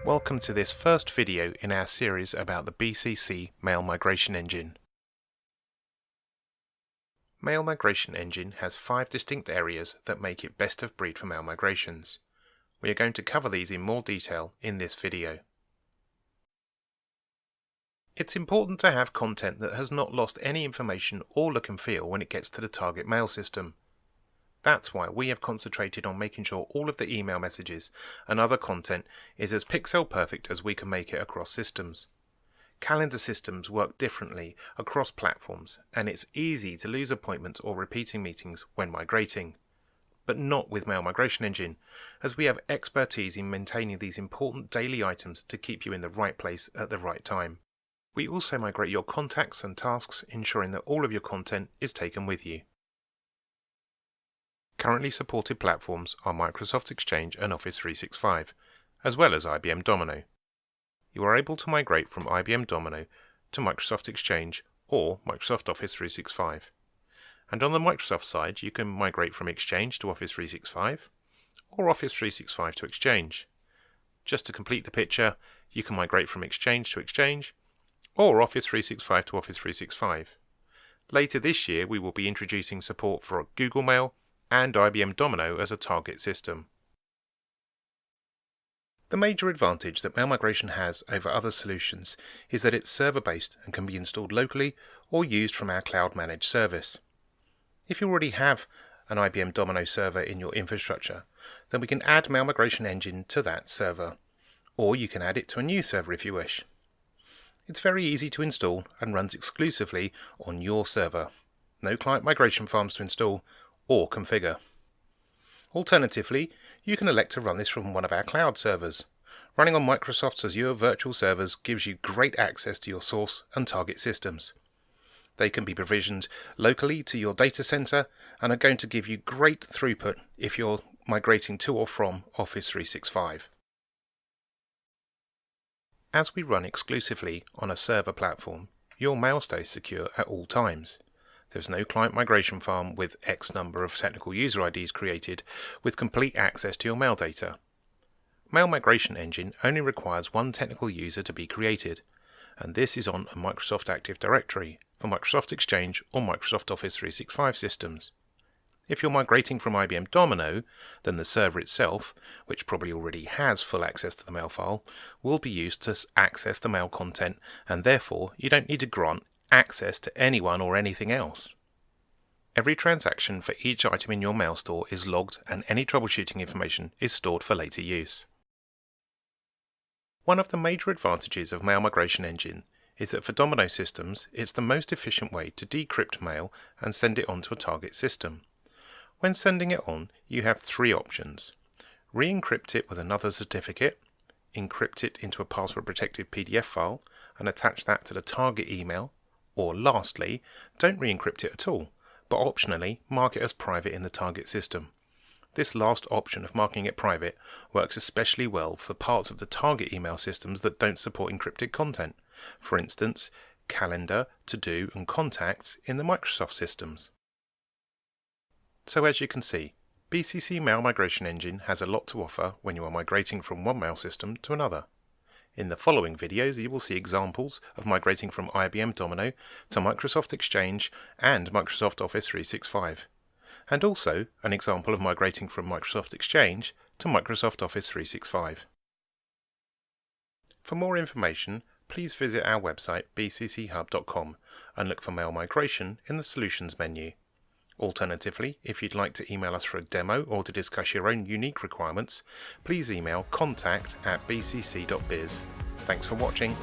Welcome to this first video in our series about the BCC Mail Migration Engine. Mail Migration Engine has 5 distinct areas that make it best of breed for mail migrations. We are going to cover these in more detail in this video. It's important to have content that has not lost any information or look and feel when it gets to the target mail system. That's why we have concentrated on making sure all of the email messages and other content is as pixel perfect as we can make it across systems. Calendar systems work differently across platforms, and it's easy to lose appointments or repeating meetings when migrating. But not with Mail Migration Engine, as we have expertise in maintaining these important daily items to keep you in the right place at the right time. We also migrate your contacts and tasks, ensuring that all of your content is taken with you. Currently supported platforms are Microsoft Exchange and Office 365, as well as IBM Domino. You are able to migrate from IBM Domino to Microsoft Exchange or Microsoft Office 365. And on the Microsoft side, you can migrate from Exchange to Office 365 or Office 365 to Exchange. Just to complete the picture, you can migrate from Exchange to Exchange or Office 365 to Office 365. Later this year, we will be introducing support for Google Mail and IBM Domino as a target system. The major advantage that Mail Migration has over other solutions is that it's server-based and can be installed locally or used from our cloud-managed service. If you already have an IBM Domino server in your infrastructure, then we can add Mail Migration Engine to that server, or you can add it to a new server if you wish. It's very easy to install and runs exclusively on your server. No client migration farms to install or configure. Alternatively, you can elect to run this from one of our cloud servers. Running on Microsoft's Azure virtual servers gives you great access to your source and target systems. They can be provisioned locally to your data center and are going to give you great throughput if you're migrating to or from Office 365. As we run exclusively on a server platform, your mail stays secure at all times. There's no client migration farm with X number of technical user IDs created with complete access to your mail data. Mail Migration Engine only requires one technical user to be created, and this is on a Microsoft Active Directory for Microsoft Exchange or Microsoft Office 365 systems. If you're migrating from IBM Domino, then the server itself, which probably already has full access to the mail file, will be used to access the mail content, and therefore you don't need to grant access to anyone or anything else. Every transaction for each item in your mail store is logged, and any troubleshooting information is stored for later use. One of the major advantages of Mail Migration Engine is that for Domino systems, it's the most efficient way to decrypt mail and send it onto a target system. When sending it on, you have 3 options: re-encrypt it with another certificate, encrypt it into a password-protected PDF file, and attach that to the target email, or lastly, don't re-encrypt it at all, but optionally mark it as private in the target system. This last option of marking it private works especially well for parts of the target email systems that don't support encrypted content, for instance, Calendar, To-Do and Contacts in the Microsoft systems. So as you can see, BCC Mail Migration Engine has a lot to offer when you are migrating from one mail system to another. In the following videos, you will see examples of migrating from IBM Domino to Microsoft Exchange and Microsoft Office 365, and also an example of migrating from Microsoft Exchange to Microsoft Office 365. For more information, please visit our website bcchub.com and look for Mail Migration in the Solutions menu. Alternatively, if you'd like to email us for a demo or to discuss your own unique requirements, please email contact@bcc.biz. Thanks for watching.